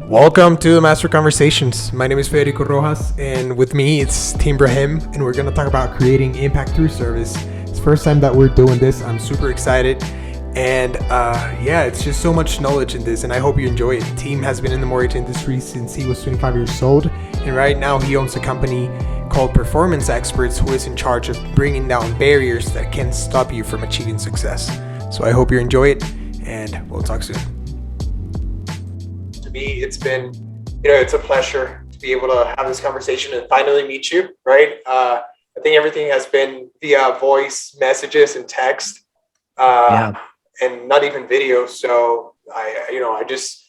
Welcome to the Master Conversations. My name is Federico Rojas, and with me it's Tim Braheem, and we're going to talk about creating impact through service. It's the first time that we're doing this. I'm super excited, and it's just so much knowledge in this, and I hope you enjoy it. Tim has been in the mortgage industry since he was 25 years old, and right now he owns a company called Performance Experts, who is in charge of bringing down barriers that can stop you from achieving success. So I hope you enjoy it, and we'll talk soon. To me, it's been, it's a pleasure to be able to have this conversation and finally meet you, right? I think everything has been via voice messages and text, and not even video. So I just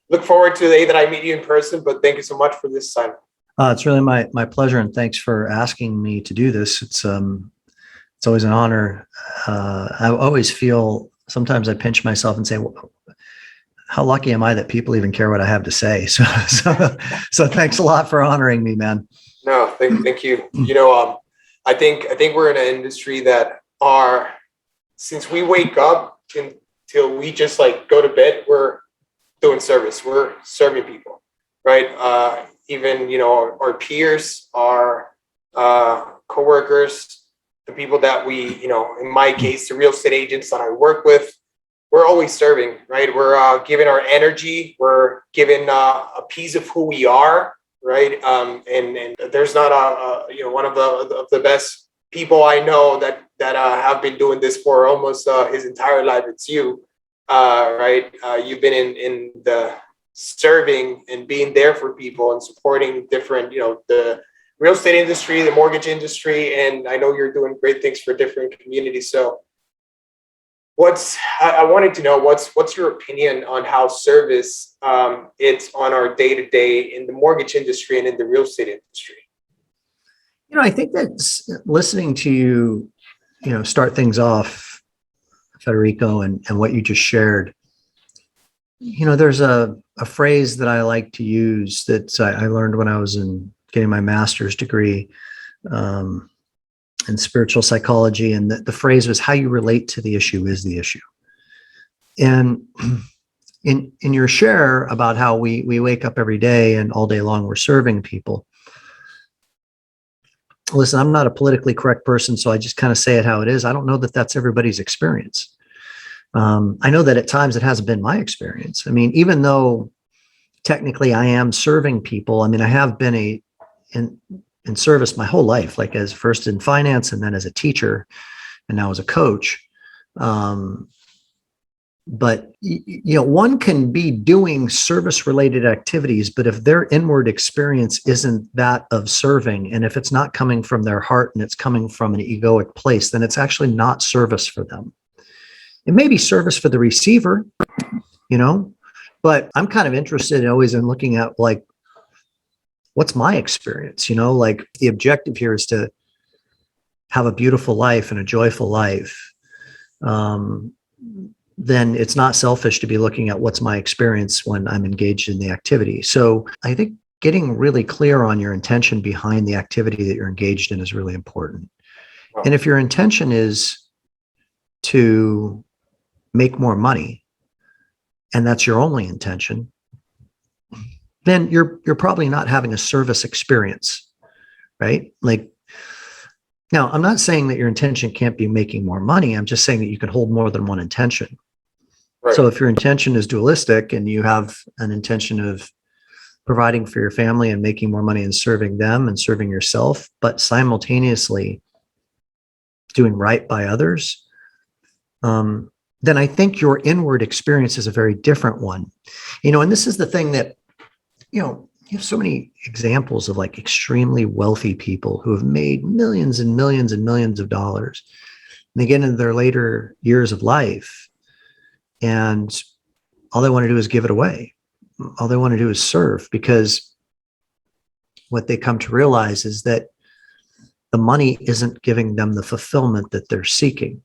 look forward to the day that I meet you in person, but thank you so much for this time. It's really my pleasure, and thanks for asking me to do this. It's always an honor. I always feel, sometimes I pinch myself and say, well, how lucky am I that people even care what I have to say? So thanks a lot for honoring me, man. No, thank you. I think we're in an industry that since we wake up until we just go to bed, we're doing service. We're serving people, right? Even, our peers, our coworkers, the people that we, in my case, the real estate agents that I work with, we're always serving, right? We're giving our energy. We're giving a piece of who we are, right? And there's not one of the best people I know that have been doing this for almost his entire life. It's you, right? You've been in the serving and being there for people and supporting different, the real estate industry, the mortgage industry, and I know you're doing great things for different communities. So I wanted to know what's your opinion on how service it's on our day-to-day in the mortgage industry and in the real estate industry? I think that's listening to you, start things off, Federico, and what you just shared. There's a phrase that I like to use that I learned when I was getting my master's degree in spiritual psychology. And the phrase was, how you relate to the issue is the issue. And in your share about how we wake up every day and all day long we're serving people. Listen, I'm not a politically correct person, so I just kind of say it how it is. I don't know that that's everybody's experience. I know that at times it hasn't been my experience. I mean, even though technically I am serving people, I have been in service my whole life, like as first in finance and then as a teacher and now as a coach. But one can be doing service related activities, but if their inward experience isn't that of serving, and if it's not coming from their heart and it's coming from an egoic place, then it's actually not service for them. It may be service for the receiver, but I'm kind of interested always in looking at what's my experience, the objective here is to have a beautiful life and a joyful life. Then it's not selfish to be looking at what's my experience when I'm engaged in the activity. So I think getting really clear on your intention behind the activity that you're engaged in is really important. And if your intention is to make more money, and that's your only intention, then you're probably not having a service experience, right? Now, I'm not saying that your intention can't be making more money. I'm just saying that you can hold more than one intention. Right. So if your intention is dualistic and you have an intention of providing for your family and making more money and serving them and serving yourself, but simultaneously doing right by others, then I think your inward experience is a very different one. And this is the thing that, you have so many examples of extremely wealthy people who have made millions and millions and millions of dollars. And they get into their later years of life and all they want to do is give it away. All they want to do is serve, because what they come to realize is that the money isn't giving them the fulfillment that they're seeking.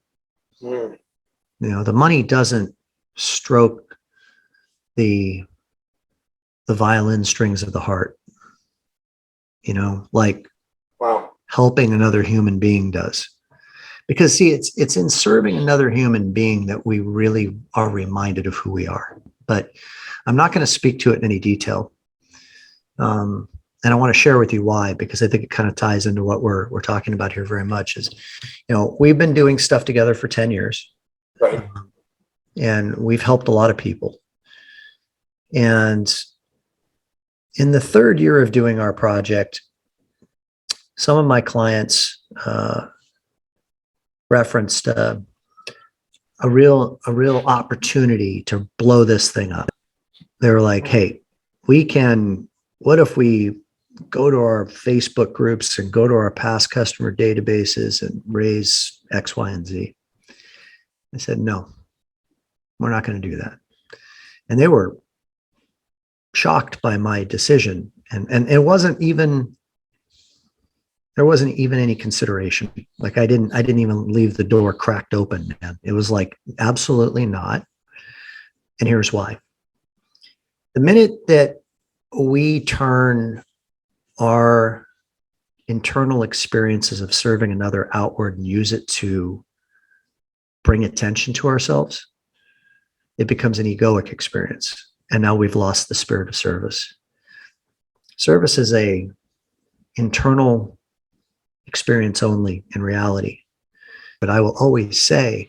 Mm. The money doesn't stroke the violin strings of the heart, helping another human being does. Because see, it's in serving another human being that we really are reminded of who we are. but I'm not going to speak to it in any detail. And I want to share with you why, because I think it kind of ties into what we're talking about here very much is, we've been doing stuff together for 10 years. Right. And we've helped a lot of people. And in the third year of doing our project, some of my clients referenced a real opportunity to blow this thing up. They were like, hey, what if we go to our Facebook groups and go to our past customer databases and raise X, Y, and Z? I said, no, we're not going to do that. And they were shocked by my decision. And it wasn't even, there wasn't even any consideration. Like I didn't even leave the door cracked open, man. It was like, absolutely not. And here's why. The minute that we turn our internal experiences of serving another outward and use it to bring attention to ourselves, it becomes an egoic experience. And now we've lost the spirit of service. Service is a internal experience only in reality. But I will always say,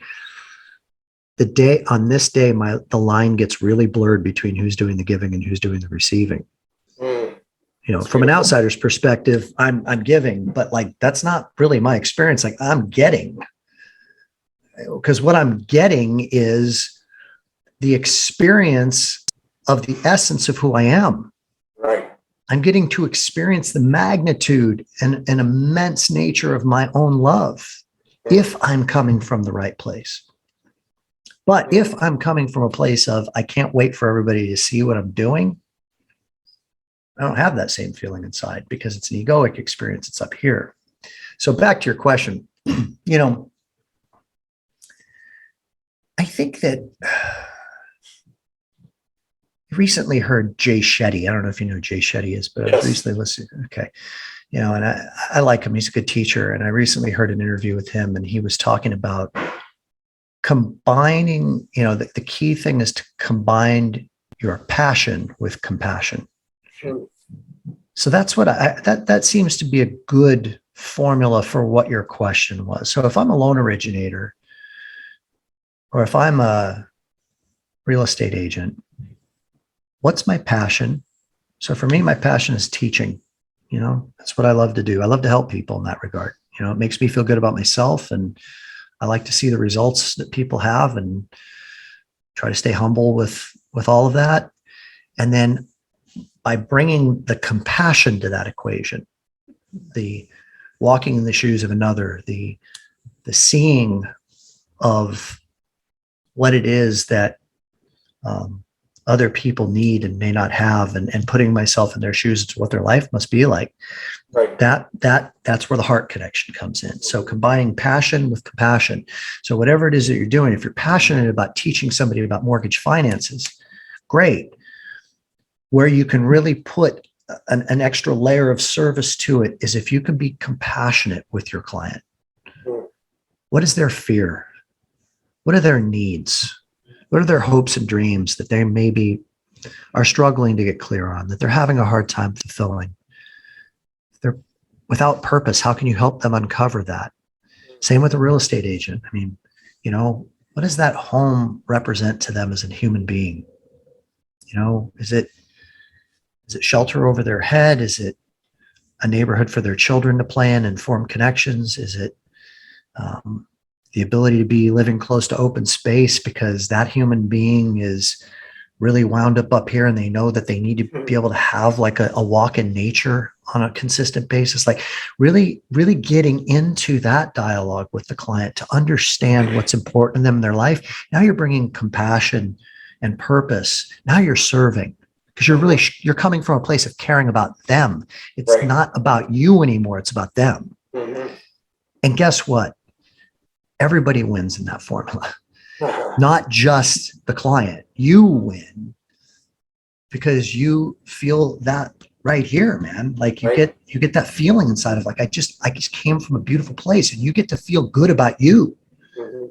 on this day, the line gets really blurred between who's doing the giving and who's doing the receiving. From an outsider's perspective, I'm giving, but like, that's not really my experience. Like I'm getting, because what I'm getting is the experience of the essence of who I am. Right. I'm getting to experience the magnitude and immense nature of my own love if I'm coming from the right place. But if I'm coming from a place of, I can't wait for everybody to see what I'm doing, I don't have that same feeling inside because it's an egoic experience. It's up here. So back to your question, I think that I recently heard Jay Shetty. I don't know if you know who Jay Shetty is, but yes. I recently listened. Okay. And I like him. He's a good teacher. And I recently heard an interview with him and he was talking about combining, the key thing is to combine your passion with compassion. So that's what that seems to be a good formula for what your question was. So if I'm a loan originator or if I'm a real estate agent, what's my passion? So for me, my passion is teaching. That's what I love to do. I love to help people in that regard. It makes me feel good about myself, and I like to see the results that people have and try to stay humble with all of that. And then by bringing the compassion to that equation, the walking in the shoes of another, the seeing of what it is that other people need and may not have, and putting myself in their shoes to what their life must be like. Right. That's where the heart connection comes in. So combining passion with compassion. So whatever it is that you're doing, if you're passionate about teaching somebody about mortgage finances, great. Where you can really put an extra layer of service to it is if you can be compassionate with your client. What is their fear? What are their needs? What are their hopes and dreams that they maybe are struggling to get clear on, that they're having a hard time fulfilling? They're without purpose. How can you help them uncover that? Same with a real estate agent. I mean, what does that home represent to them as a human being? Is it shelter over their head? Is it a neighborhood for their children to play in and form connections? Is it the ability to be living close to open space because that human being is really wound up here and they know that they need to be able to have like a walk in nature on a consistent basis? Like really, really getting into that dialogue with the client to understand what's important to them in their life. Now you're bringing compassion and purpose. Now you're serving. Because you're coming from a place of caring about them. It's Right. not about you anymore. It's about them. Mm-hmm. And guess what? Everybody wins in that formula, not just the client. You win because you feel that right here, man. Like you get that feeling inside of like, I just came from a beautiful place, and you get to feel good about you. Mm-hmm.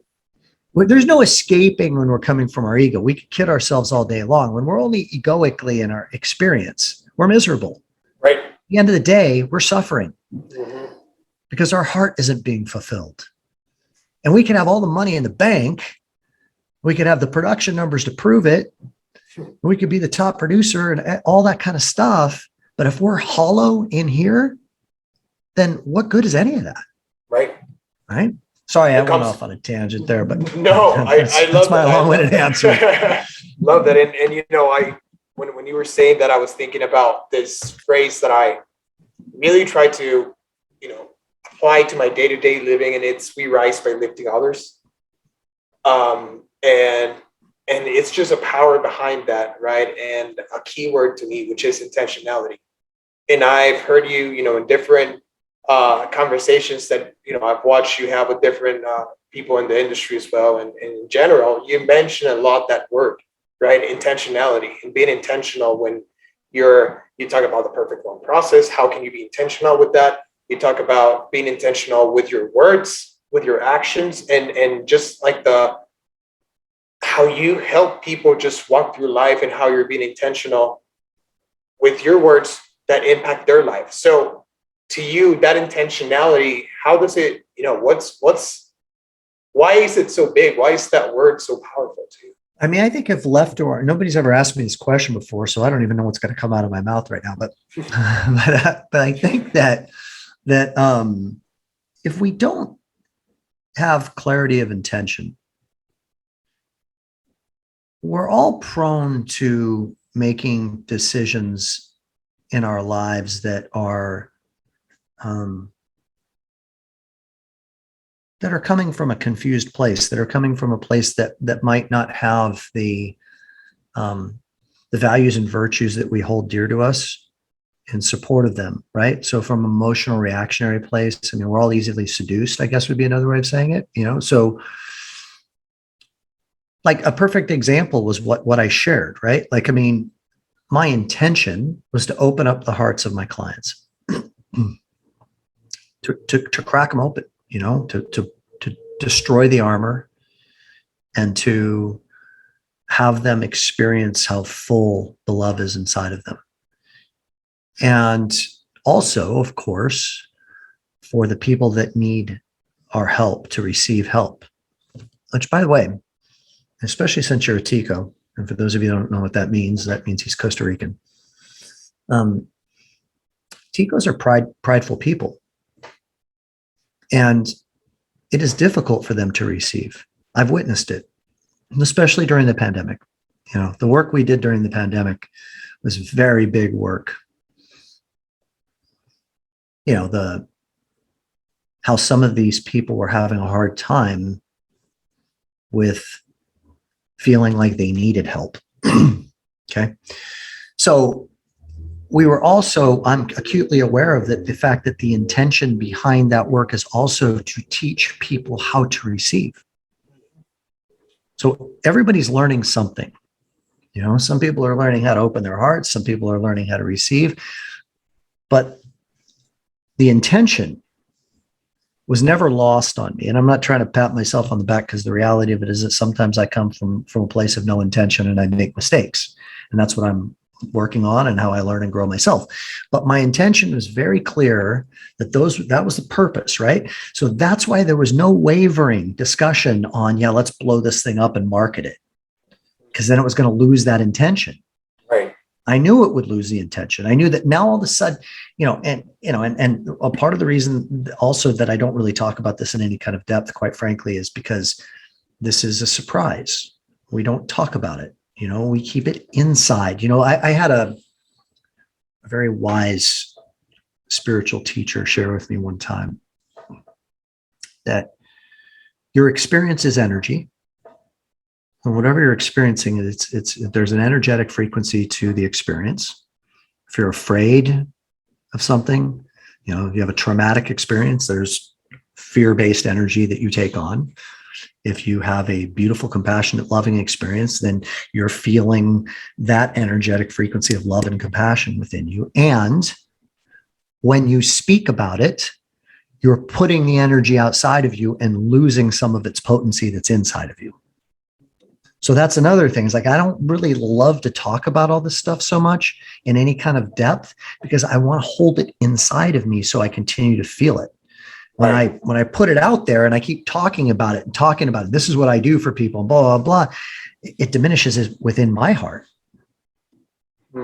There's no escaping when we're coming from our ego. We could kid ourselves all day long. When we're only egoically in our experience, we're miserable. Right. At the end of the day, we're suffering Mm-hmm. because our heart isn't being fulfilled. And we can have all the money in the bank. We could have the production numbers to prove it. We could be the top producer and all that kind of stuff. But if we're hollow in here, then what good is any of that? Right. Right. Sorry, I went off on a tangent there, but no, I love that's my long-winded answer. Love that. And you know, when you were saying that, I was thinking about this phrase that I really try to, you know, apply to my day-to-day living, and it's we rise by lifting others. And it's just a power behind that, right? And a key word to me, which is intentionality. And I've heard you, you know, in different conversations that, you know, I've watched you have with different people in the industry as well. And in general, you mention a lot that word, right? Intentionality, and being intentional when you talk about the perfect one process. How can you be intentional with that? You talk about being intentional with your words, with your actions, and just like how you help people just walk through life and how you're being intentional with your words that impact their life. So to you, that intentionality, how does it, you know, why is it so big? Why is that word so powerful to you? I mean, I think if left or nobody's ever asked me this question before, so I don't even know what's going to come out of my mouth right now. But but I think that if we don't have clarity of intention, we're all prone to making decisions in our lives that are coming from a confused place, that are coming from a place that might not have the values and virtues that we hold dear to us in support of them, right? So from emotional reactionary place, I mean, we're all easily seduced, I guess would be another way of saying it, you know? So like a perfect example was what I shared, right? Like, I mean, my intention was to open up the hearts of my clients, to crack them open, you know, to destroy the armor and to have them experience how full the love is inside of them. And also, of course, for the people that need our help to receive help, which, by the way, especially since you're a Tico, and for those of you who don't know what that means he's Costa Rican. Ticos are prideful people. And it is difficult for them to receive. I've witnessed it, especially during the pandemic. You know, the work we did during the pandemic was very big work. You know, how some of these people were having a hard time with feeling like they needed help. Okay. So we were also, I'm acutely aware of the fact that the intention behind that work is also to teach people how to receive. So everybody's learning something. You know, some people are learning how to open their hearts. Some people are learning how to receive. But the intention was never lost on me. And I'm not trying to pat myself on the back, because the reality of it is that sometimes I come from a place of no intention and I make mistakes. And that's what I'm working on and how I learn and grow myself. But my intention was very clear that that was the purpose, right? So that's why there was no wavering discussion on, yeah, let's blow this thing up and market it, because then it was going to lose that intention. Right. I knew it would lose the intention. I knew that now all of a sudden, and a part of the reason also that I don't really talk about this in any kind of depth, quite frankly, is because this is a surprise. We don't talk about it. You know, we keep it inside. You know, I had a very wise spiritual teacher share with me one time that your experience is energy. And whatever you're experiencing, there's an energetic frequency to the experience. If you're afraid of something, you know, if you have a traumatic experience, there's fear-based energy that you take on. If you have a beautiful, compassionate, loving experience, then you're feeling that energetic frequency of love and compassion within you. And when you speak about it, you're putting the energy outside of you and losing some of its potency that's inside of you. So that's another thing. It's like, I don't really love to talk about all this stuff so much in any kind of depth because I want to hold it inside of me so I continue to feel it. When I put it out there and I keep talking about it, this is what I do for people, blah, blah, blah, it diminishes it within my heart.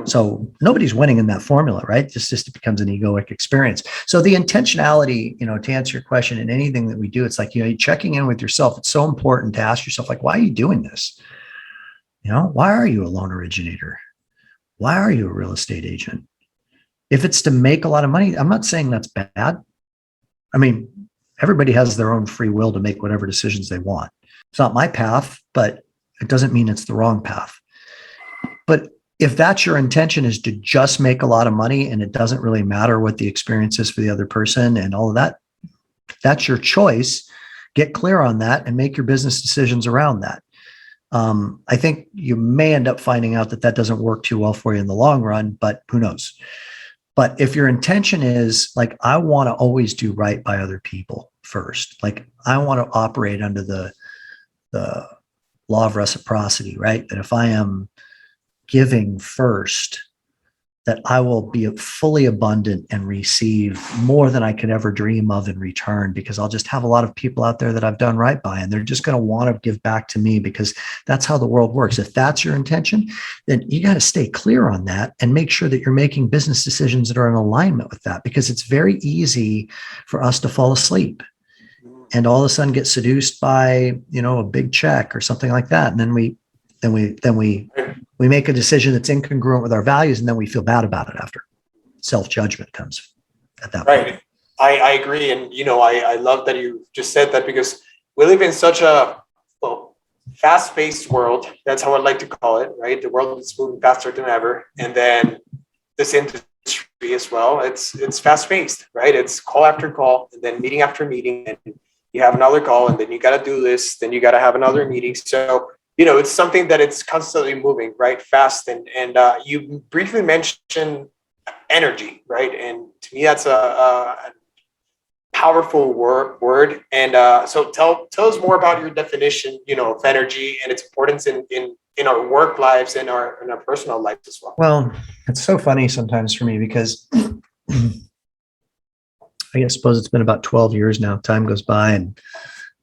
So nobody's winning in that formula, right? It becomes an egoic experience. So the intentionality, to answer your question, in anything that we do, it's like, you're checking in with yourself. It's so important to ask yourself, like, why are you doing this? Why are you a loan originator? Why are you a real estate agent? If it's to make a lot of money, I'm not saying that's bad. I mean, everybody has their own free will to make whatever decisions they want. It's not my path, but it doesn't mean it's the wrong path. But if that's your intention, is to just make a lot of money and it doesn't really matter what the experience is for the other person and all of that, that's your choice. Get clear on that and make your business decisions around that. I think you may end up finding out that doesn't work too well for you in the long run, but who knows? But if your intention is like, I want to always do right by other people first, like I want to operate under the law of reciprocity, right? That if I am giving first, that I will be fully abundant and receive more than I could ever dream of in return, because I'll just have a lot of people out there that I've done right by, and they're just going to want to give back to me because that's how the world works. If that's your intention, then you got to stay clear on that and make sure that you're making business decisions that are in alignment with that, because it's very easy for us to fall asleep and all of a sudden get seduced by, a big check or something like that. And then we make a decision that's incongruent with our values, and then we feel bad about it after. Self-judgment comes at that point. Right. I agree. And, I love that you just said that, because we live in such a fast-paced world. That's how I like to call it, right? The world is moving faster than ever. And then this industry as well, it's fast-paced, right? It's call after call, and then meeting after meeting, and you have another call, and then you got to do this, then you got to have another meeting. So it's something that it's constantly moving, right? Fast. And you briefly mentioned energy, right? And to me, that's a powerful word. And so tell us more about your definition, of energy and its importance in our work lives and in our personal lives as well. Well, it's so funny sometimes for me because I suppose it's been about 12 years now. Time goes by and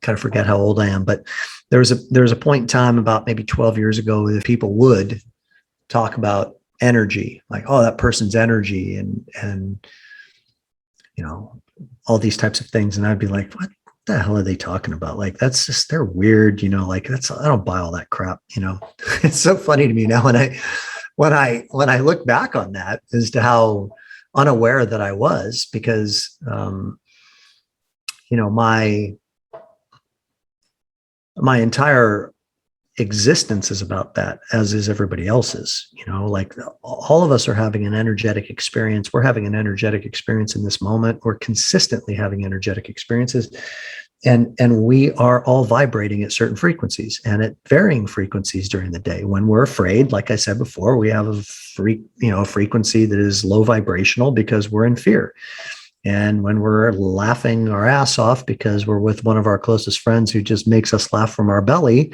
kind of forget how old I am, but there was a point in time about maybe 12 years ago that people would talk about energy, like, oh, that person's energy and all these types of things. And I'd be like, what the hell are they talking about? Like, that's just, they're weird, I don't buy all that crap. It's so funny to me now when I look back on that as to how unaware that I was, because, my entire existence is about that, as is everybody else's. Like all of us are having an energetic experience. We're having an energetic experience in this moment. We're consistently having energetic experiences, and we are all vibrating at certain frequencies and at varying frequencies during the day. When we're afraid, like I said before, we have a frequency that is low vibrational because we're in fear. And when we're laughing our ass off because we're with one of our closest friends who just makes us laugh from our belly,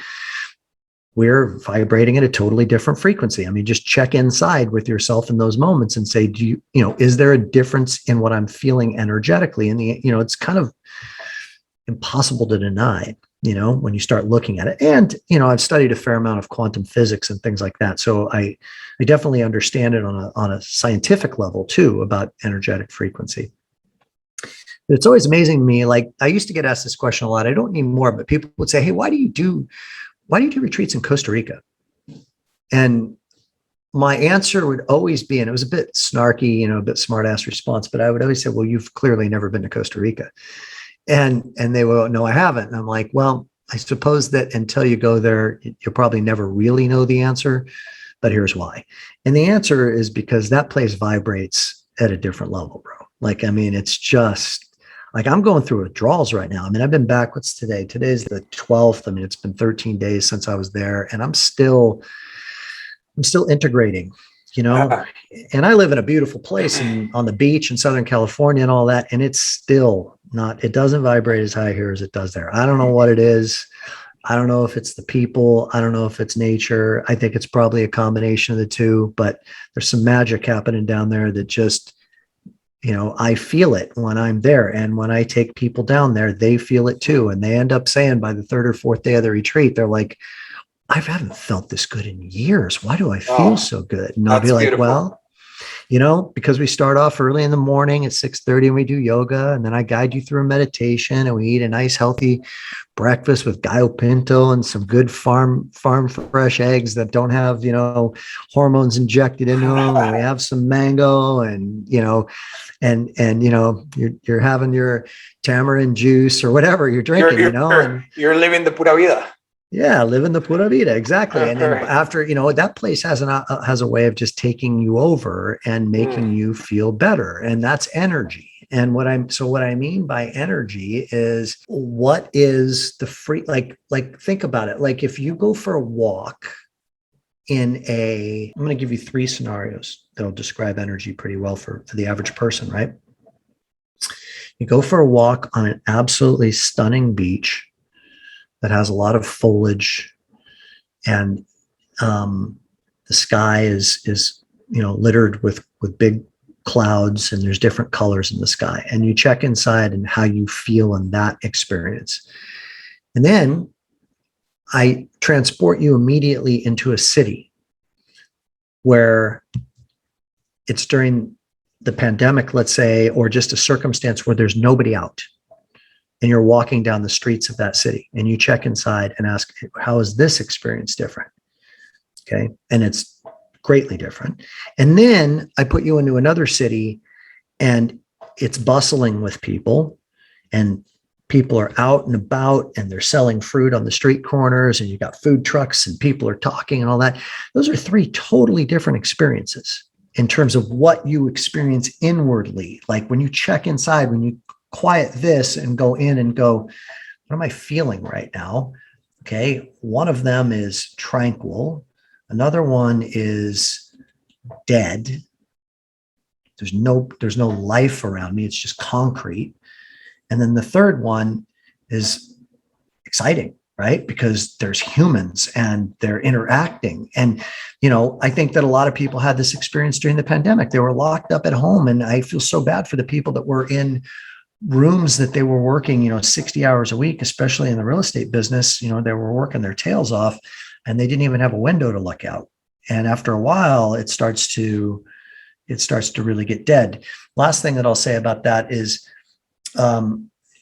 we're vibrating at a totally different frequency. I mean, just check inside with yourself in those moments and say, is there a difference in what I'm feeling energetically? And it's kind of impossible to deny, when you start looking at it. And, I've studied a fair amount of quantum physics and things like that. So I definitely understand it on a scientific level too, about energetic frequency. It's always amazing to me. Like, I used to get asked this question a lot. I don't anymore, but people would say, hey, why do you do retreats in Costa Rica? And my answer would always be, and it was a bit snarky, a bit smart ass response, but I would always say, well, you've clearly never been to Costa Rica. And they will, no, I haven't. And I'm like, well, I suppose that until you go there, you'll probably never really know the answer, but here's why. And the answer is because that place vibrates at a different level, bro. Like, I mean, it's just like, I'm going through withdrawals right now. I mean, I've been back, what's today? Today's the 12th. I mean, it's been 13 days since I was there, and I'm still integrating you know, and I live in a beautiful place and on the beach in Southern California and all that. And it's still not, it doesn't vibrate as high here as it does there. I don't know what it is. I don't know if it's the people. I don't know if it's nature. I think it's probably a combination of the two, but there's some magic happening down there that just, you know, I feel it when I'm there. And when I take people down there, they feel it too. And they end up saying by the third or fourth day of the retreat, they're like, I haven't felt this good in years. Why do I feel so good? And I'll be like, beautiful. Well, you know, because we start off early in the morning at 6:30 and we do yoga, and then I guide you through a meditation, and we eat a nice healthy breakfast with gallo pinto and some good farm fresh eggs that don't have, you know, hormones injected into them. And we have some mango, and, you know, and you know, you're having your tamarind juice or whatever you're drinking, you know, and you're living the pura vida. Yeah, living the pura vida, exactly. And then after, you know, that place has a way of just taking you over and making you feel better, and that's energy. And what I mean by energy is, what is the free, like think about it. Like if you go for a walk I'm going to give you 3 scenarios that'll describe energy pretty well for the average person, right? You go for a walk on an absolutely stunning beach that has a lot of foliage, and the sky is you know, littered with big clouds, and there's different colors in the sky. And you check inside and how you feel in that experience. And then I transport you immediately into a city where it's during the pandemic, let's say, or just a circumstance where there's nobody out. And you're walking down the streets of that city, and you check inside and ask, how is this experience different? Okay. And it's greatly different. And then I put you into another city, and it's bustling with people, and people are out and about, and they're selling fruit on the street corners, and you got food trucks, and people are talking and all that. Those are 3 totally different experiences in terms of what you experience inwardly. Like when you check inside, when you quiet this and go in and go, what am I feeling right now? Okay. One of them is tranquil. Another one is dead. There's no life around me. It's just concrete. And then the third one is exciting, right? Because there's humans and they're interacting. And, you know, I think that a lot of people had this experience during the pandemic. They were locked up at home, and I feel so bad for the people that were in rooms that they were working, you know, 60 hours a week, especially in the real estate business. You know, they were working their tails off, and they didn't even have a window to look out. And after a while, it starts to really get dead. Last thing that I'll say about that is,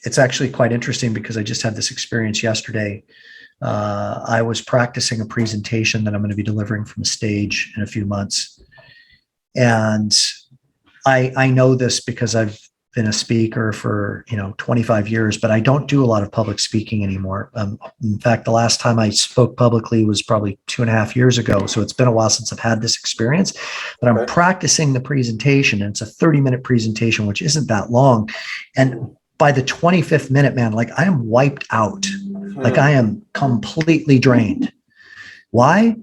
it's actually quite interesting, because I just had this experience yesterday. I was practicing a presentation that I'm going to be delivering from a stage in a few months. And I know this because I've been a speaker for, you know, 25 years, but I don't do a lot of public speaking anymore. In fact, the last time I spoke publicly was probably 2.5 years ago. So it's been a while since I've had this experience, but I'm practicing the presentation, and it's a 30-minute presentation, which isn't that long. And by the 25th minute, man, like I am wiped out. Like I am completely drained. Why?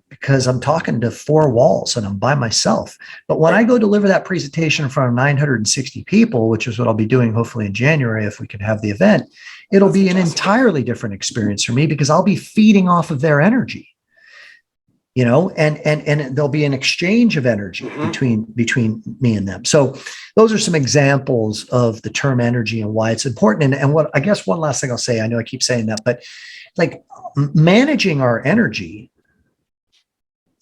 Because I'm talking to 4 walls and I'm by myself. But when I go deliver that presentation in front of 960 people, which is what I'll be doing hopefully in January, if we can have the event, it'll be an entirely different experience for me, because I'll be feeding off of their energy, you know, and there'll be an exchange of energy between me and them. So those are some examples of the term energy and why it's important. And what, I guess one last thing I'll say, I know I keep saying that, but like managing our energy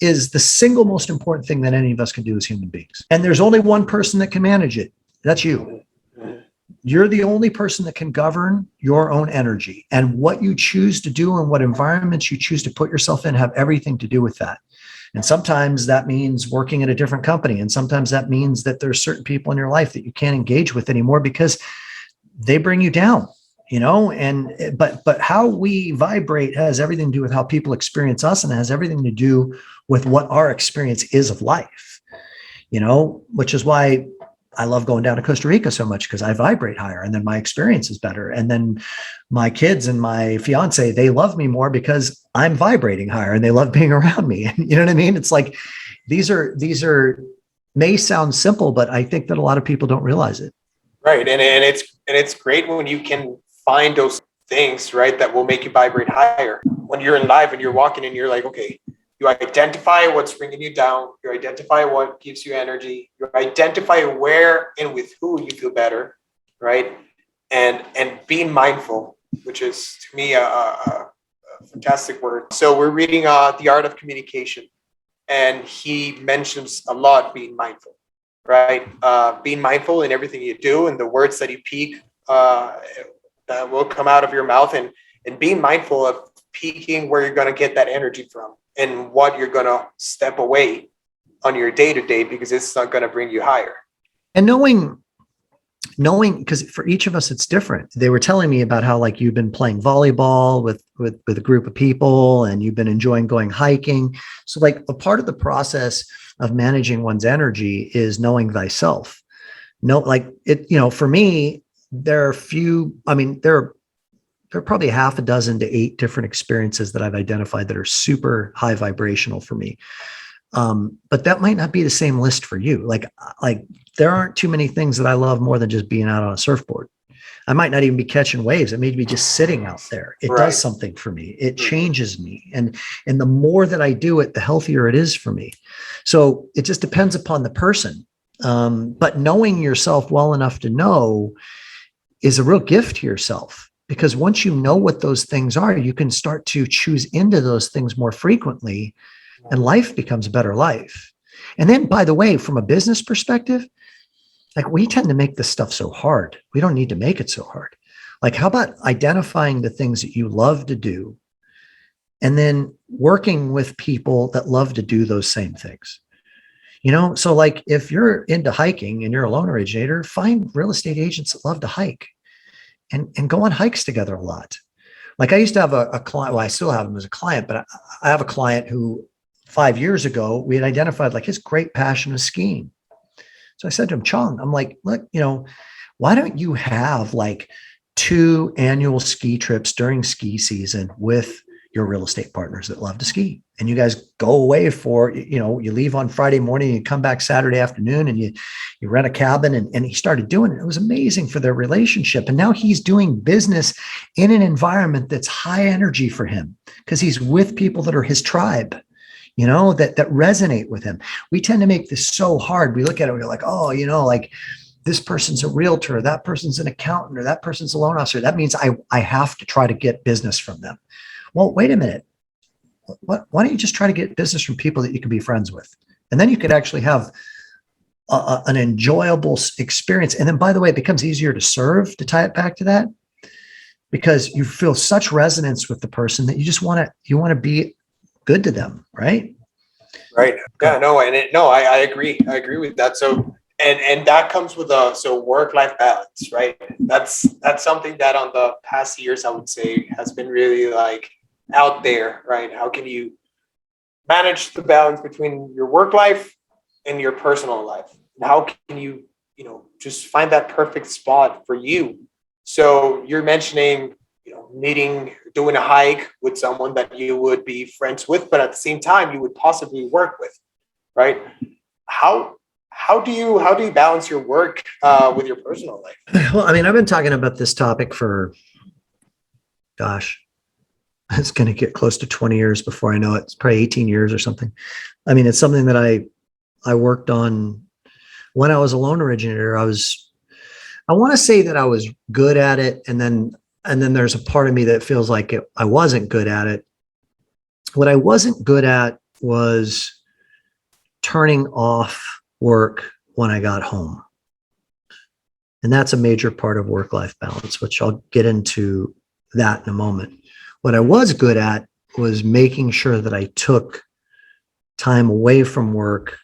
is the single most important thing that any of us can do as human beings. And there's only one person that can manage it. That's you. You're the only person that can govern your own energy, and what you choose to do and what environments you choose to put yourself in have everything to do with that. And sometimes that means working at a different company. And sometimes that means that there's certain people in your life that you can't engage with anymore because they bring you down. You know, and but how we vibrate has everything to do with how people experience us, and it has everything to do with what our experience is of life, you know, which is why I love going down to Costa Rica so much, because I vibrate higher, and then my experience is better. And then my kids and my fiance, they love me more because I'm vibrating higher and they love being around me. You know what I mean? It's like, these are may sound simple, but I think that a lot of people don't realize it. Right. And it's great when you can find those things, right, that will make you vibrate higher. When you're in live and you're walking and you're like, okay, you identify what's bringing you down, you identify what gives you energy, you identify where and with who you feel better, right? And being mindful, which is to me a fantastic word. So we're reading The Art of Communication, and he mentions a lot being mindful, right? Being mindful in everything you do and the words that you speak that will come out of your mouth, and being mindful of peaking where you're going to get that energy from and what you're going to step away on your day-to-day because it's not going to bring you higher. And knowing, because for each of us, it's different. They were telling me about how like you've been playing volleyball with a group of people and you've been enjoying going hiking. So like a part of the process of managing one's energy is knowing thyself. For me, there are probably half a dozen to 8 different experiences that I've identified that are super high vibrational for me. But that might not be the same list for you. Like there aren't too many things that I love more than just being out on a surfboard. I might not even be catching waves. It may be just sitting out there. It does something for me. It changes me. And the more that I do it, the healthier it is for me. So it just depends upon the person. But knowing yourself well enough to know is a real gift to yourself. Because once you know what those things are, you can start to choose into those things more frequently, and life becomes a better life. And then, by the way, from a business perspective, like we tend to make this stuff so hard. We don't need to make it so hard. Like, how about identifying the things that you love to do and then working with people that love to do those same things? So like if you're into hiking and you're a loan originator, find real estate agents that love to hike. And go on hikes together a lot. Like I used to have a client, well, I still have him as a client, but I have a client who 5 years ago, we had identified like his great passion is skiing. So I said to him, Chong, I'm like, look, why don't you have like 2 annual ski trips during ski season with your real estate partners that love to ski? And you guys go away for, you leave on Friday morning, you come back Saturday afternoon and you rent a cabin. And he started doing it. It was amazing for their relationship. And now he's doing business in an environment that's high energy for him because he's with people that are his tribe, that resonate with him. We tend to make this so hard. We look at it, we're like, oh, like this person's a realtor, that person's an accountant, or that person's a loan officer. That means I have to try to get business from them. Well, wait a minute. Why don't you just try to get business from people that you can be friends with? And then you could actually have an enjoyable experience. And then, by the way, it becomes easier to serve, to tie it back to that, because you feel such resonance with the person that you just want to be good to them. Right. Right. Yeah, no. I agree. I agree with that. So, and that comes with work-life balance, right? That's something that on the past years, I would say has been really like out there, right? How can you manage the balance between your work life and your personal life? And how can you, just find that perfect spot for you? So you're mentioning, doing a hike with someone that you would be friends with, but at the same time you would possibly work with, right? How do you balance your work with your personal life? Well, I've been talking about this topic for, it's going to get close to 20 years before I know it. It's probably 18 years or something. It's something that I worked on when I was a loan originator. I want to say that I was good at it. And then there's a part of me that feels like I wasn't good at it. What I wasn't good at was turning off work when I got home. And that's a major part of work-life balance, which I'll get into that in a moment. What I was good at was making sure that I took time away from work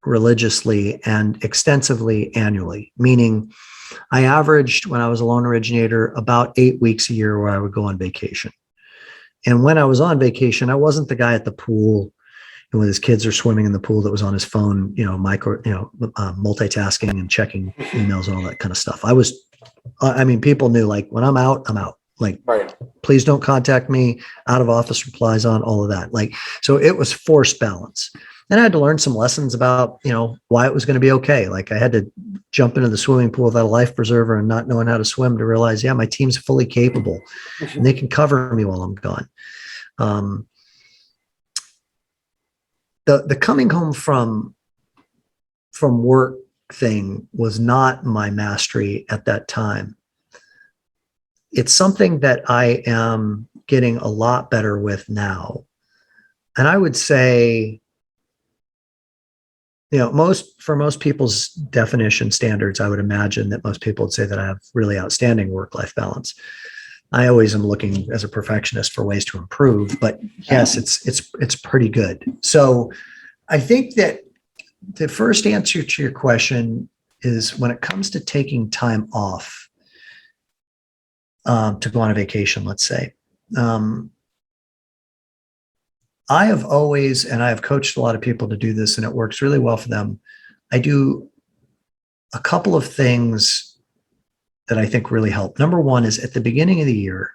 religiously and extensively annually, meaning I averaged, when I was a loan originator, about 8 weeks a year where I would go on vacation. And when I was on vacation, I wasn't the guy at the pool and when his kids are swimming in the pool that was on his phone, multitasking and checking emails and all that kind of stuff. People knew like when I'm out, I'm out. Like, Right. please don't contact me, out of office replies on, all of that. Like, so it was forced balance. And I had to learn some lessons about, why it was going to be okay. Like I had to jump into the swimming pool without a life preserver and not knowing how to swim to realize, yeah, my team's fully capable and they can cover me while I'm gone. The coming home from work thing was not my mastery at that time. It's something that I am getting a lot better with now. And I would say, for most people's definition standards, I would imagine that most people would say that I have really outstanding work-life balance. I always am looking as a perfectionist for ways to improve, but yes, it's pretty good. So I think that the first answer to your question is when it comes to taking time off to go on a vacation, let's say. I have always, and I have coached a lot of people to do this, and it works really well for them. I do a couple of things that I think really help. Number one is at the beginning of the year,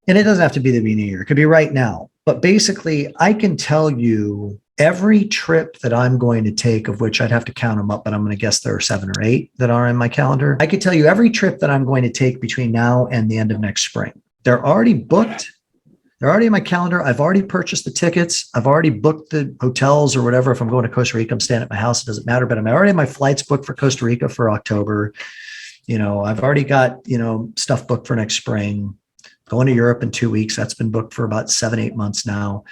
and it doesn't have to be the beginning of the year, it could be right now, but basically I can tell you every trip that I'm going to take, of which I'd have to count them up, but I'm going to guess there are 7 or 8 that are in my calendar. I could tell you every trip that I'm going to take between now and the end of next spring. They're already booked. They're already in my calendar. I've already purchased the tickets. I've already booked the hotels or whatever. If I'm going to Costa Rica, I'm staying at my house. It doesn't matter, but I'm already my flights booked for Costa Rica for October. I've already got, stuff booked for next spring. Going to Europe in 2 weeks. That's been booked for about 7-8 months now.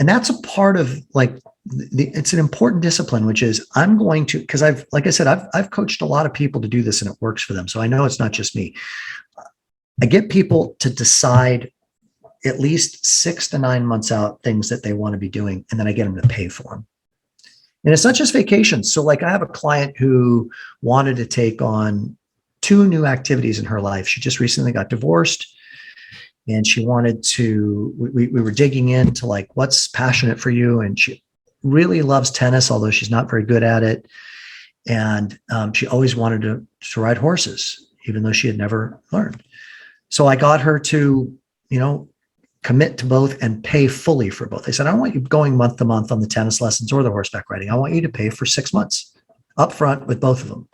And that's a part of it's an important discipline, which is I'm going to, because like I said, I've coached a lot of people to do this and it works for them. So I know it's not just me. I get people to decide at least 6 to 9 months out things that they want to be doing. And then I get them to pay for them. And it's not just vacations. So like I have a client who wanted to take on 2 new activities in her life. She just recently got divorced. And she wanted to, we were digging into like, what's passionate for you? And she really loves tennis, although she's not very good at it. And she always wanted to ride horses, even though she had never learned. So I got her to, commit to both and pay fully for both. I said, I don't want you going month to month on the tennis lessons or the horseback riding. I want you to pay for 6 months upfront with both of them.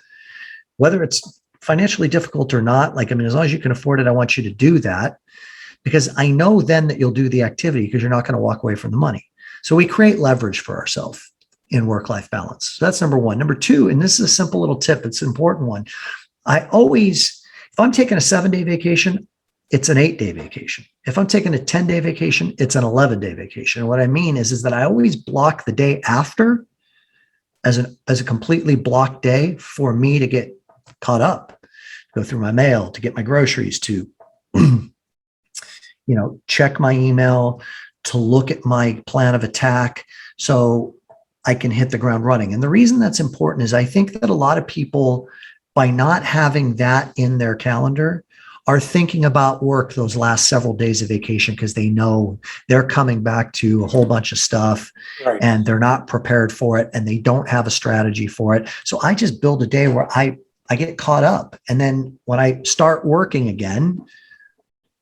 Whether it's financially difficult or not, as long as you can afford it, I want you to do that. Because I know then that you'll do the activity because you're not going to walk away from the money. So we create leverage for ourselves in work-life balance. So that's number one. Number two, and this is a simple little tip, it's an important one. If I'm taking a 7-day vacation, it's an 8-day vacation. If I'm taking a 10-day vacation, it's an 11-day vacation. And what I mean is that I always block the day after as a completely blocked day for me to get caught up, go through my mail, to get my groceries, to check my email, to look at my plan of attack so I can hit the ground running. And the reason that's important is I think that a lot of people, by not having that in their calendar, are thinking about work those last several days of vacation because they know they're coming back to a whole bunch of stuff, right, and they're not prepared for it and they don't have a strategy for it. So I just build a day where I get caught up. And then when I start working again,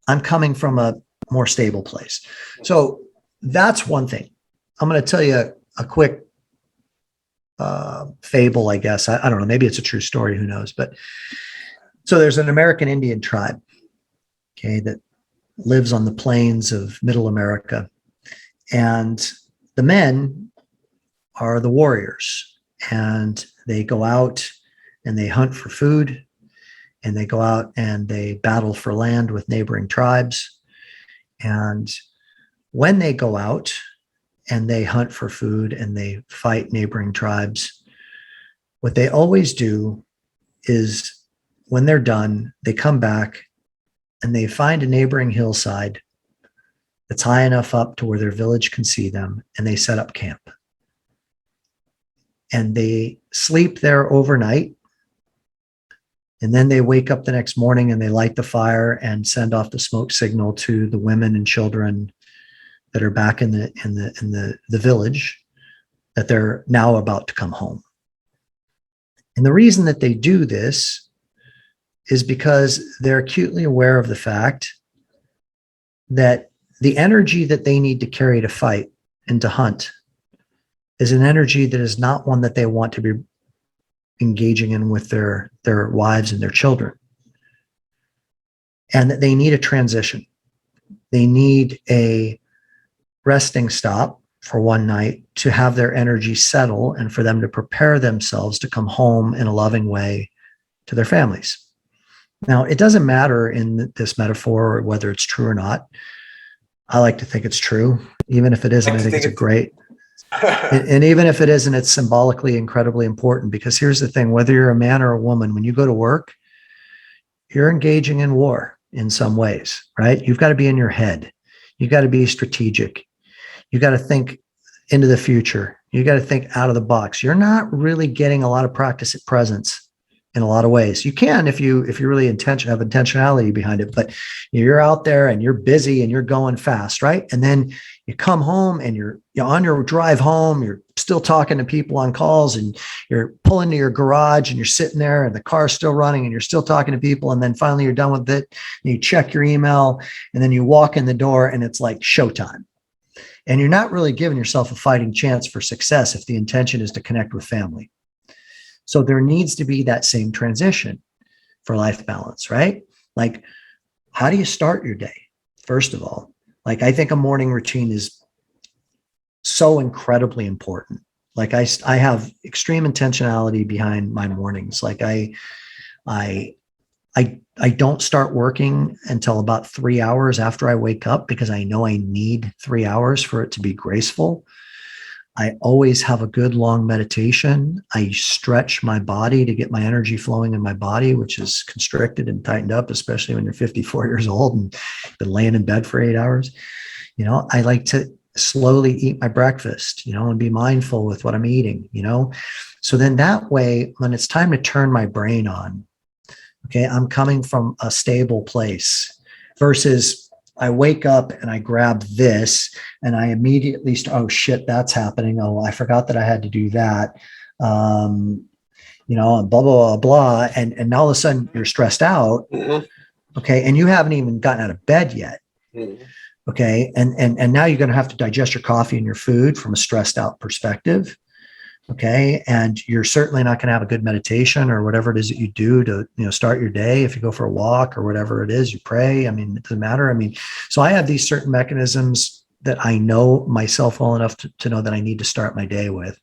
I'm coming from a more stable place. So that's one thing. I'm going to tell you a quick fable, I guess. I don't know. Maybe it's a true story. Who knows? But so there's an American Indian tribe, okay, that lives on the plains of Middle America. And the men are the warriors. And they go out and they hunt for food. And they go out and they battle for land with neighboring tribes. And when they go out and they hunt for food and they fight neighboring tribes, what they always do is when they're done, they come back and they find a neighboring hillside that's high enough up to where their village can see them, and they set up camp. And they sleep there overnight. And then they wake up the next morning and they light the fire and send off the smoke signal to the women and children that are back in the village that they're now about to come home. And the reason that they do this is because they're acutely aware of the fact that the energy that they need to carry to fight and to hunt is an energy that is not one that they want to be engaging in with their wives and their children. And that they need a transition. They need a resting stop for one night to have their energy settle and for them to prepare themselves to come home in a loving way to their families. Now, it doesn't matter in this metaphor whether it's true or not. I like to think it's true. Even if it isn't, I think it's a great. And even if it isn't, it's symbolically incredibly important, because here's the thing, whether you're a man or a woman, when you go to work, you're engaging in war in some ways, right? You've got to be in your head. You've got to be strategic. You got to think into the future. You got to think out of the box. You're not really getting a lot of practice at presence in a lot of ways. You can if you really have intentionality behind it, but you're out there and you're busy and you're going fast, right? And then you come home and you're on your drive home, you're still talking to people on calls, and you're pulling to your garage and you're sitting there and the car's still running and you're still talking to people. And then finally you're done with it and you check your email and then you walk in the door and it's like showtime. And you're not really giving yourself a fighting chance for success if the intention is to connect with family. So there needs to be that same transition for life balance, right? Like, how do you start your day? First of all, like, I think a morning routine is so incredibly important. Like I have extreme intentionality behind my mornings. Like I don't start working until about 3 hours after I wake up, because I know I need 3 hours for it to be graceful. I always have a good long meditation. I stretch my body to get my energy flowing in my body, which is constricted and tightened up, especially when you're 54 years old and been laying in bed for 8 hours. I like to slowly eat my breakfast, and be mindful with what I'm eating, So then that way, when it's time to turn my brain on, okay, I'm coming from a stable place versus I wake up and I grab this and I immediately oh shit, that's happening. Oh, I forgot that I had to do that. And blah, blah, blah, blah. And now all of a sudden you're stressed out. Mm-hmm. Okay. And you haven't even gotten out of bed yet. Mm-hmm. Okay. And now you're going to have to digest your coffee and your food from a stressed out perspective. Okay. And you're certainly not going to have a good meditation or whatever it is that you do to, start your day. If you go for a walk or whatever it is, you pray. I mean, it doesn't matter. So I have these certain mechanisms that I know myself well enough to know that I need to start my day with.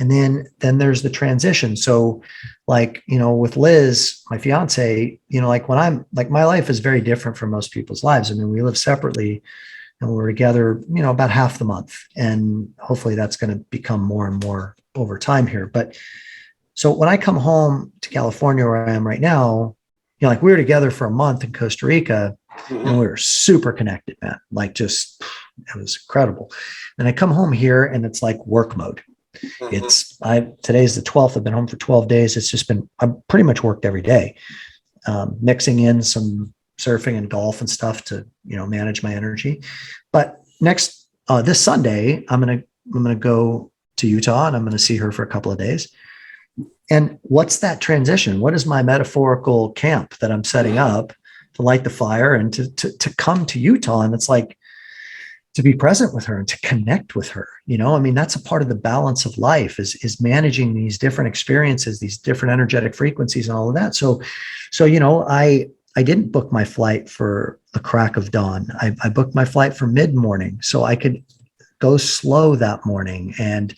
And then there's the transition. So with Liz, my fiance, when I'm like, my life is very different from most people's lives. We live separately and we're together, about half the month. And hopefully that's going to become more and more over time here. But so when I come home to California, where I am right now, we were together for a month in Costa Rica, mm-hmm. and we were super connected, man. It was incredible. And I come home here and it's like work mode. Mm-hmm. Today's the 12th. I've been home for 12 days. I've pretty much worked every day, mixing in some surfing and golf and stuff to, manage my energy. But this Sunday, I'm going to go to Utah and I'm going to see her for a couple of days. And what's that transition? What is my metaphorical camp that I'm setting up to light the fire and to come to Utah? And it's like to be present with her and to connect with her. That's a part of the balance of life is managing these different experiences, these different energetic frequencies and all of that. So, I didn't book my flight for the crack of dawn. I booked my flight for mid-morning so I could go slow that morning. And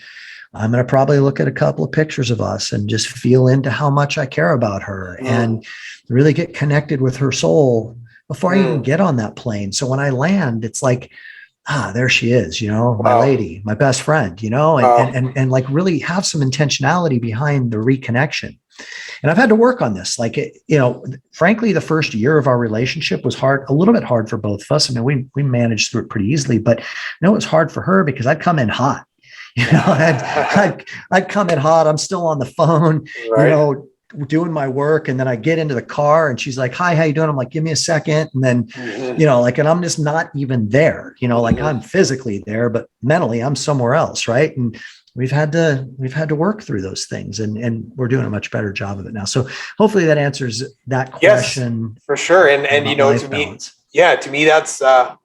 I'm going to probably look at a couple of pictures of us and just feel into how much I care about her and really get connected with her soul before I even get on that plane. So when I land, it's like, there she is, my lady, my best friend, and like really have some intentionality behind the reconnection. And I've had to work on this. Frankly, the first year of our relationship was a little bit hard for both of us. We managed through it pretty easily, but it was hard for her because I'd come in hot. I'd come in hot. I'm still on the phone, right. Doing my work. And then I get into the car and she's like, hi, how you doing? I'm like, give me a second. And then, and I'm just not even there, I'm physically there, but mentally I'm somewhere else. Right. And we've had to work through those things, and we're doing a much better job of it now. So hopefully that answers that question. Yes, for sure. And life to me, balance. that's a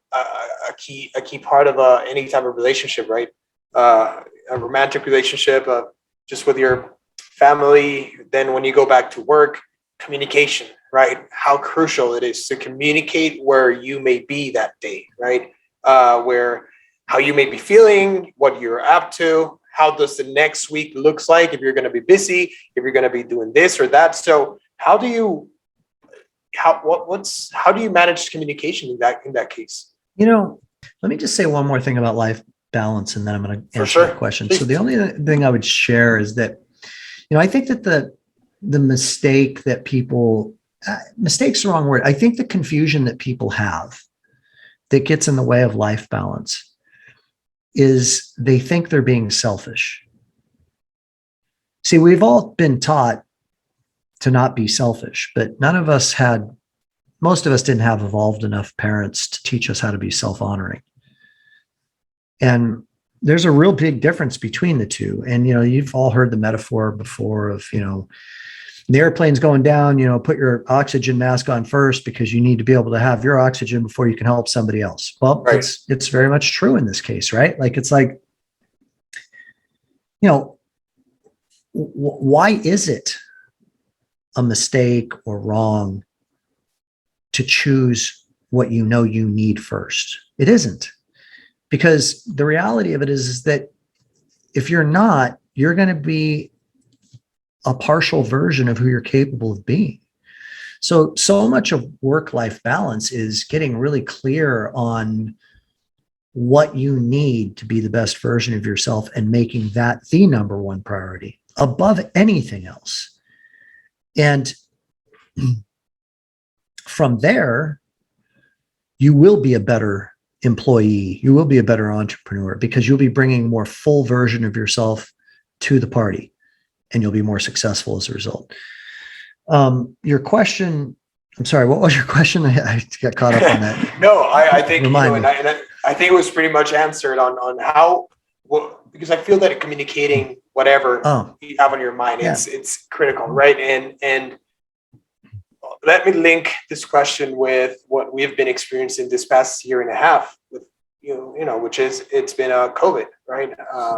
key part of any type of relationship, right? A romantic relationship, just with your family. Then when you go back to work, communication, right? How crucial it is to communicate where you may be that day, right? Where how you may be feeling, what you're up to, how does the next week looks like, if you're going to be busy, if you're going to be doing this or that. So how do you manage communication in that case? Let me just say one more thing about life balance, and then I'm going to answer the question. Please. So the only thing I would share is that, I think that the mistake that people, mistake's the wrong word. I think the confusion that people have that gets in the way of life balance is they think they're being selfish. See, we've all been taught to not be selfish, but most of us didn't have evolved enough parents to teach us how to be self-honoring. And there's a real big difference between the two. And, you've all heard the metaphor before of, the airplane's going down, put your oxygen mask on first because you need to be able to have your oxygen before you can help somebody else. Well, right. It's very much true in this case, right? Why is it a mistake or wrong to choose what you need first? It isn't. Because the reality of it is that if you're not, you're going to be a partial version of who you're capable of being. So much of work-life balance is getting really clear on what you need to be the best version of yourself and making that the number one priority above anything else. And from there, you will be a better employee. You will be a better entrepreneur because you'll be bringing a more full version of yourself to the party, and you'll be more successful as a result. Your question, I'm sorry, what was your question? I got caught up on that. No, I think, I think it was pretty much answered on how, because I feel that communicating whatever you have on your mind, it's critical, right? And let me link this question with what we've been experiencing this past year and a half with, which is, it's been a COVID, right?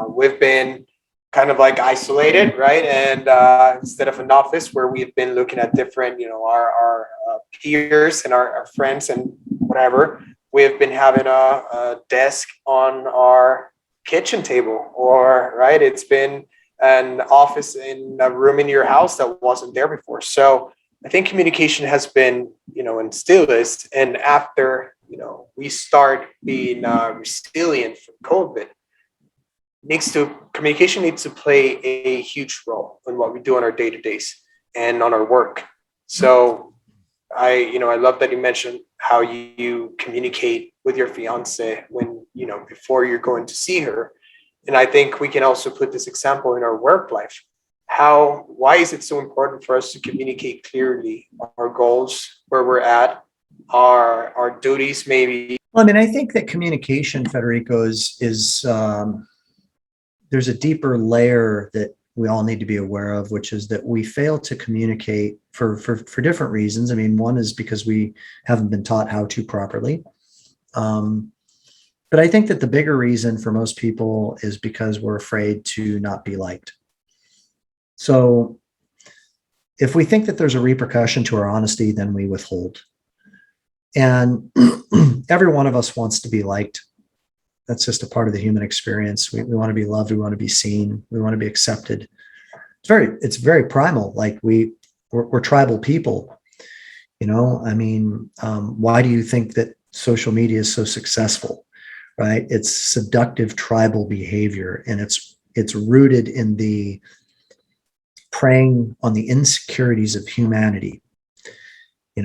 We've been kind of like isolated, right? And instead of an office where we've been looking at different, our peers and our friends and whatever, we've been having a desk on our kitchen table, or, right, it's been an office in a room in your house that wasn't there before. So I think communication has been, and still is, and after, we start being resilient from COVID, communication needs to play a huge role in what we do on our day-to-days and on our work. So I love that you mentioned how you communicate with your fiance when, before you're going to see her. And I think we can also put this example in our work life. Why is it so important for us to communicate clearly our goals, where we're at, our duties maybe? Well, I think that communication, Federico, is there's a deeper layer that we all need to be aware of, which is that we fail to communicate for different reasons. One is because we haven't been taught how to properly. But I think that the bigger reason for most people is because we're afraid to not be liked. So if we think that there's a repercussion to our honesty, then we withhold. And every one of us wants to be liked. That's just a part of the human experience. We want to be loved. We want to be seen. We want to be accepted. It's very primal. Like we're tribal people, why do you think that social media is so successful, right? It's seductive tribal behavior, and it's rooted in the preying on the insecurities of humanity.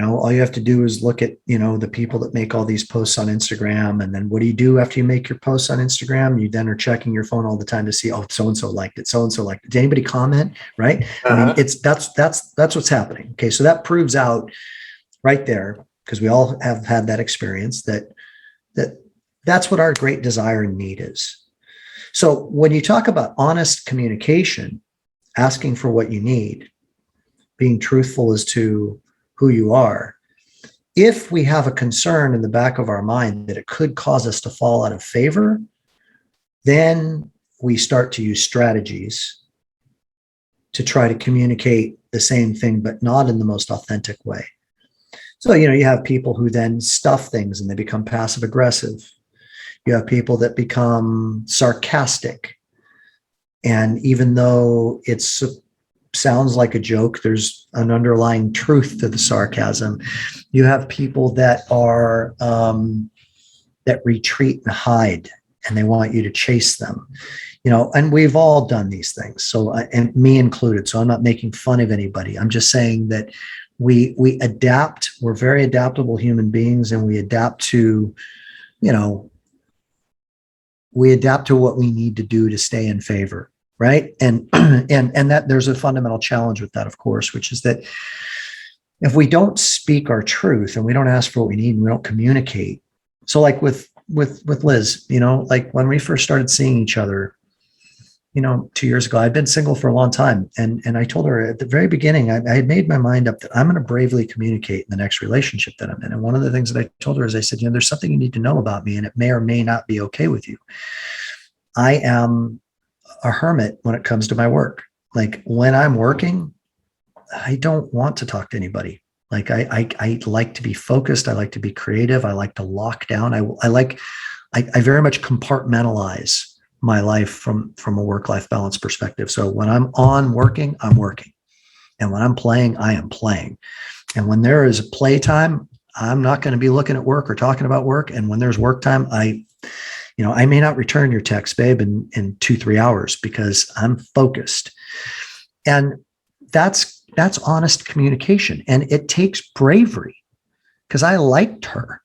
All you have to do is look at, the people that make all these posts on Instagram. And then what do you do after you make your posts on Instagram? You then are checking your phone all the time to see, so-and-so liked it. So-and-so liked it. Did anybody comment? Right. That's what's happening. Okay. So that proves out right there, because we all have had that experience, that's what our great desire and need is. So when you talk about honest communication, asking for what you need, being truthful as to who you are, if we have a concern in the back of our mind that it could cause us to fall out of favor, then we start to use strategies to try to communicate the same thing, but not in the most authentic way. So, you have people who then stuff things and they become passive aggressive. You have people that become sarcastic. And even though it sounds like a joke, there's an underlying truth to the sarcasm. You have people that are, that retreat and hide, and they want you to chase them. And we've all done these things. So, and me included. So I'm not making fun of anybody. I'm just saying that we adapt. We're very adaptable human beings, and we adapt to, we adapt to what we need to do to stay in favor. Right. And that there's a fundamental challenge with that, of course, which is that if we don't speak our truth and we don't ask for what we need and we don't communicate. So like with Liz, like when we first started seeing each other, 2 years ago, I'd been single for a long time. And I told her at the very beginning, I had made my mind up that I'm going to bravely communicate in the next relationship that I'm in. And one of the things that I told her is I said, there's something you need to know about me, and it may or may not be okay with you. I am a hermit when it comes to my work. Like when I'm working, I don't want to talk to anybody. Like I like to be focused. I like to be creative. I like to lock down. I very much compartmentalize my life from a work-life balance perspective. So when I'm on working, I'm working. And when I'm playing, I am playing. And when there is playtime, I'm not going to be looking at work or talking about work. And when there's work time, I may not return your text, babe, in 2-3 hours because I'm focused. And that's honest communication. And it takes bravery because I liked her.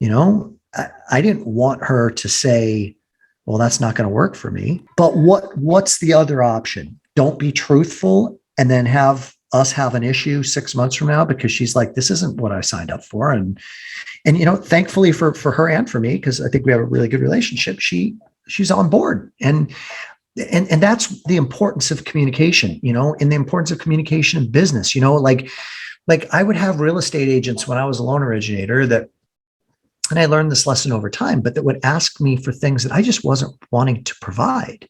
I didn't want her to say, well, that's not going to work for me. But what's the other option? Don't be truthful and then have us have an issue 6 months from now because she's like, this isn't what I signed up for. And thankfully for her and for me, because I think we have a really good relationship, she's on board. And that's the importance of communication, and the importance of communication in business, like I would have real estate agents when I was a loan originator and I learned this lesson over time, but that would ask me for things that I just wasn't wanting to provide.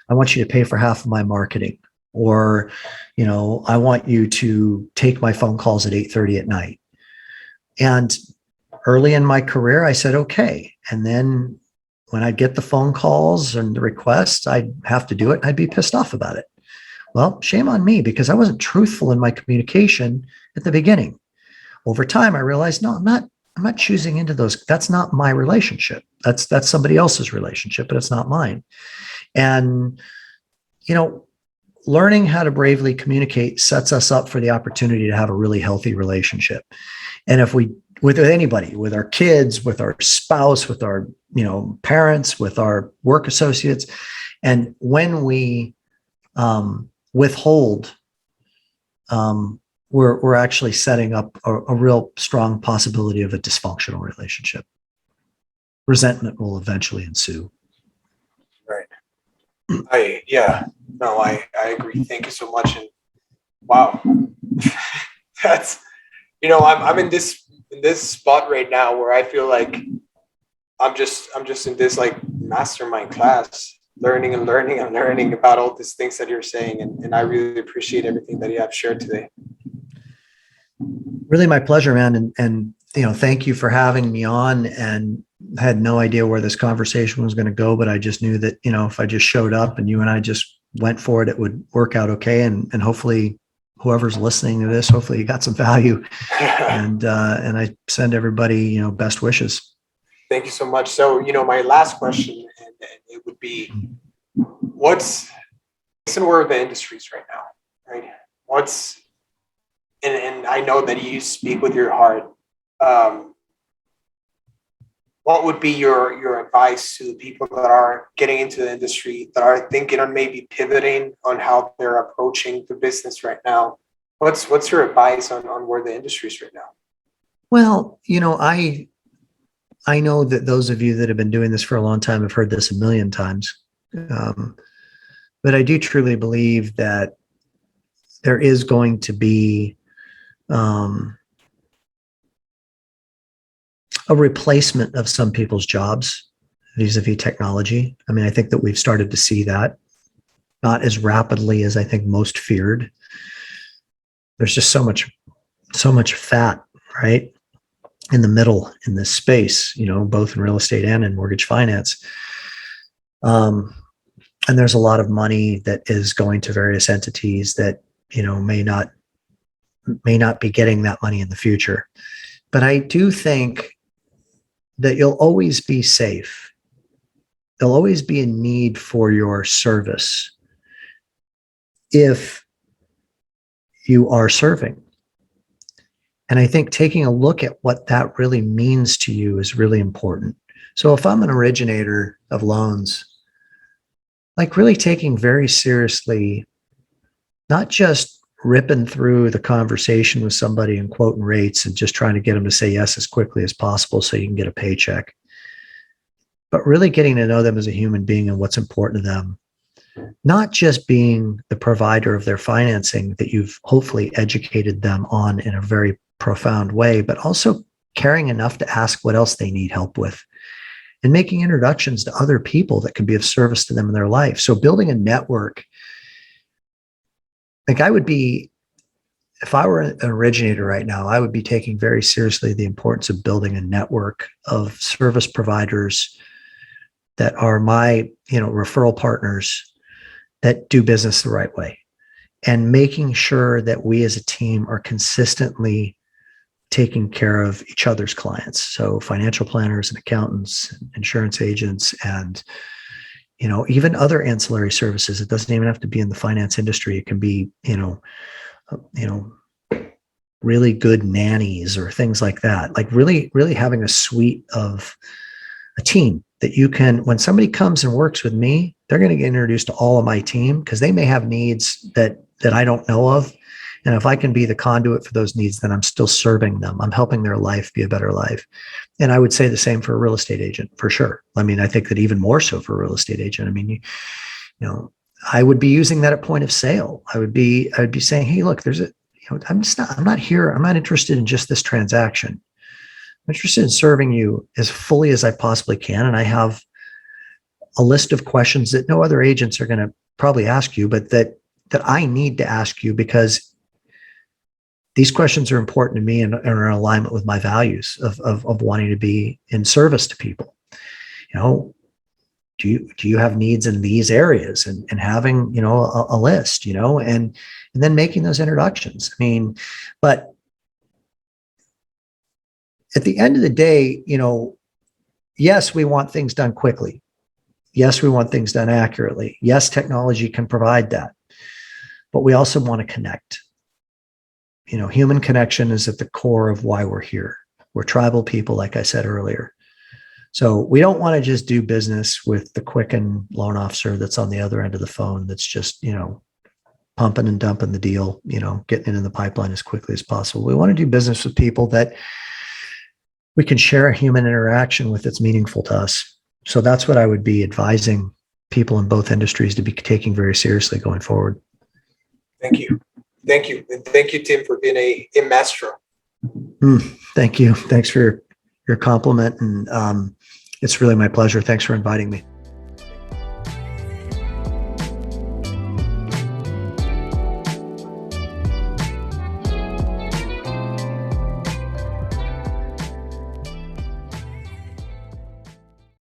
I want you to pay for half of my marketing, or, I want you to take my phone calls at 8:30 at night. And early in my career, I said, okay. And then when I'd get the phone calls and the requests, I'd have to do it and I'd be pissed off about it. Well, shame on me because I wasn't truthful in my communication at the beginning. Over time, I realized, no, I'm not choosing into those. That's not my relationship. That's somebody else's relationship, but it's not mine. And, learning how to bravely communicate sets us up for the opportunity to have a really healthy relationship. And if we, with anybody, with our kids, with our spouse, with our, parents, with our work associates, and when we withhold, we're actually setting up a real strong possibility of a dysfunctional relationship. Resentment will eventually ensue. Right. I agree. Thank you so much. And wow, that's, I'm in this spot right now where I feel like I'm just in this like mastermind class, learning about all these things that you're saying. And I really appreciate everything that you have shared today. Really my pleasure, man. And thank you for having me on, and I had no idea where this conversation was going to go, but I just knew that, if I just showed up and you and I just went for it, it would work out okay. And hopefully whoever's listening to this, hopefully you got some value. And I send everybody, best wishes. Thank you so much. So, my last question, and it would be, what's where the industry is right now, right? And I know that you speak with your heart. What would be your advice to the people that are getting into the industry, that are thinking on maybe pivoting on how they're approaching the business right now? What's your advice on where the industry is right now? Well, I know that those of you that have been doing this for a long time have heard this a million times. But I do truly believe that there is going to be a replacement of some people's jobs vis-a-vis technology. I mean, I think that we've started to see that, not as rapidly as I think most feared. There's just so much fat, right, in the middle in this space, both in real estate and in mortgage finance. And there's a lot of money that is going to various entities that, may not be getting that money in the future. But I do think that you'll always be safe. There'll always be a need for your service if you are serving. And I think taking a look at what that really means to you is really important. So if I'm an originator of loans, like really taking very seriously, not just ripping through the conversation with somebody and quoting rates and just trying to get them to say yes as quickly as possible so you can get a paycheck, but really getting to know them as a human being and what's important to them. Not just being the provider of their financing that you've hopefully educated them on in a very profound way, but also caring enough to ask what else they need help with and making introductions to other people that can be of service to them in their life. So building a network, like if I were an originator right now, I would be taking very seriously the importance of building a network of service providers that are my, referral partners that do business the right way, and making sure that we as a team are consistently taking care of each other's clients. So financial planners and accountants, and insurance agents, and, even other ancillary services. It doesn't even have to be in the finance industry. It can be, really good nannies or things like that. Like really, really having a suite of a team that you can, when somebody comes and works with me, they're going to get introduced to all of my team because they may have needs that I don't know of. And if I can be the conduit for those needs, then I'm still serving them. I'm helping their life be a better life. And I would say the same for a real estate agent, for sure. I mean, I think that even more so for a real estate agent. I mean, I would be using that at point of sale. I would be saying, hey, look, I'm not interested in just this transaction. I'm interested in serving you as fully as I possibly can. And I have a list of questions that no other agents are going to probably ask you, but that I need to ask you because these questions are important to me and are in alignment with my values of wanting to be in service to people. Do you have needs in these areas, and having, a list, and then making those introductions. I mean, but at the end of the day, yes, we want things done quickly. Yes, we want things done accurately. Yes, technology can provide that, but we also want to connect. Human connection is at the core of why we're here. We're tribal people, like I said earlier. So we don't want to just do business with the Quicken loan officer that's on the other end of the phone that's just, pumping and dumping the deal, getting it in the pipeline as quickly as possible. We want to do business with people that we can share a human interaction with that's meaningful to us. So that's what I would be advising people in both industries to be taking very seriously going forward. Thank you. And thank you, Tim, for being a Maestro. Thank you. Thanks for your compliment. And it's really my pleasure. Thanks for inviting me.